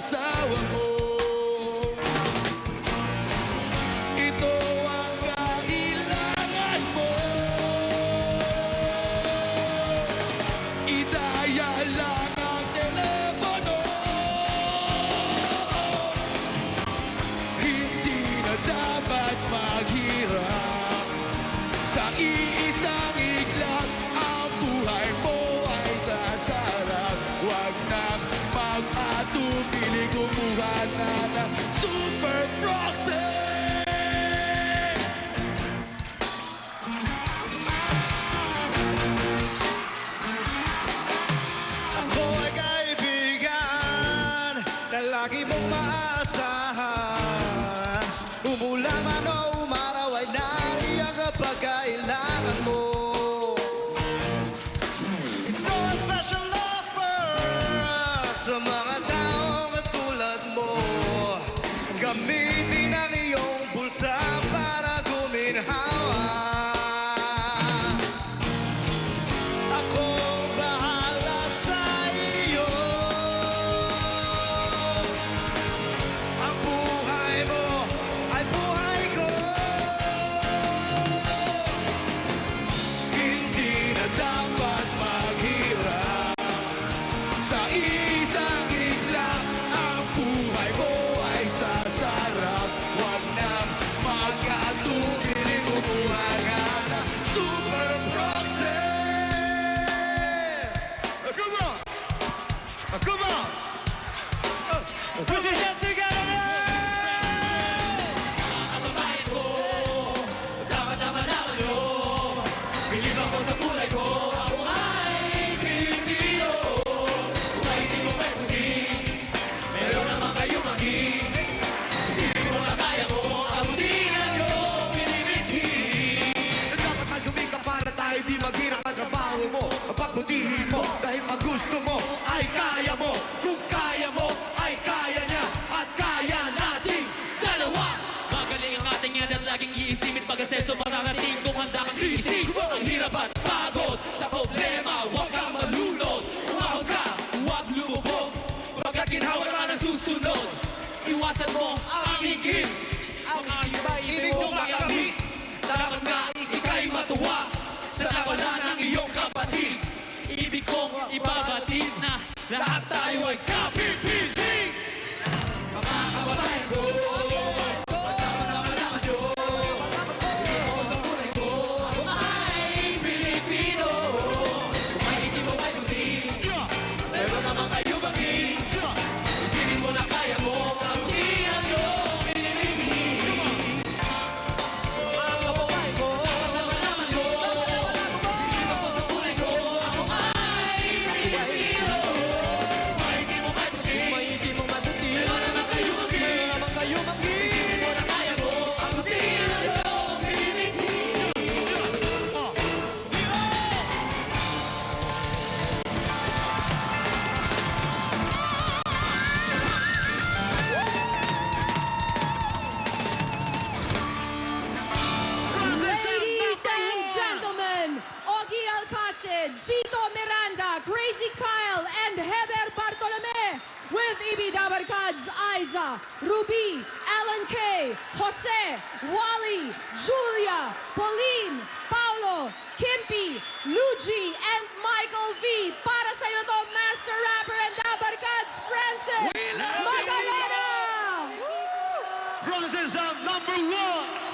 asawa mo. Ito ang kailangan mo. Idaya lang ang telepono. Hindi na dapat maghirap. Sa iisang iglap, ang buhay mo ay sasarap. Huwag nang mag-atubili, kumuha na ng Super Proxy. Ako ay kaibigan na lagi mong maasahan. Umulan man o umaraw ay nariyan kapag kailangan mo. Ito ang special offer sa mga taong katulad mo. Gamitin ang iyong bulsa para guminhawa. Ako bahala sa iyo. Ang buhay mo ay buhay ko. Hindi na dapat maghirap. Sa isang iglap, ang buhay mo ay sasarap. Huwag nang mag-atubili, kumuha ka ng Super Proxy. Come on! Come on! Put your hands together now! Kababayan ko, dapat na malaman nyo, bilib ako sa kulay ko, ako ay Pilipino. Kung ay hindi mo may puti, meron naman kayo maging. Isipin mo na kaya mo, abutin ang iyong pinibighi. Dapat na sumika para tayo di maghirap ang trabaho mo. Ang pagbutihin mo dahil pag gusto mo ay kaya mo. Kung kaya mo ay kaya niya at kaya nating dalawa. Magaling ang ating yan at laging iisipin pag-aseso mararating kung handa kang iisip. Ang hirap at pagod sa problema, huwag kang malunod. Umahog ka, huwag lumubog. Pagkat ginhawa naman ang susunod, iwasan mo ang higit. Ang ibig mo makamit. Dapat nga ika'y matuwa sa nawalan ng iyong kapatid. Ibig kong ibabatid na lahat tayo ay kapipising. Mga kababayan ko, dapat na malaman nyo, bilib ako sa kulay ko, ako ay Pilipino. Kung ay hindi mo may puti, meron naman kayo maging. Isipin mo na kaya mo, abutin ang iyong pinibighi. Mga kababayan ko, dapat na malaman nyo, bilib ako sa kulay ko, ako ay Pilipino. Kung ay hindi mo may puti, meron naman kayo maging. Isipin mo na kaya mo, abutin ang iyong pinibighi. Ladies and gentlemen, Ogie Alcacid, Chito Miranda, Crazy Kyle, and Heber Bartolome with Ibi Dabarkads, Aiza, Ruby, Alan K, Jose, Wally, Julia, Pauline, Paulo, Kimpy, Luigi, and Michael V. Para sa iyo to, Master Rapper and Dabarkads, Francis Magalona! Francis, number one.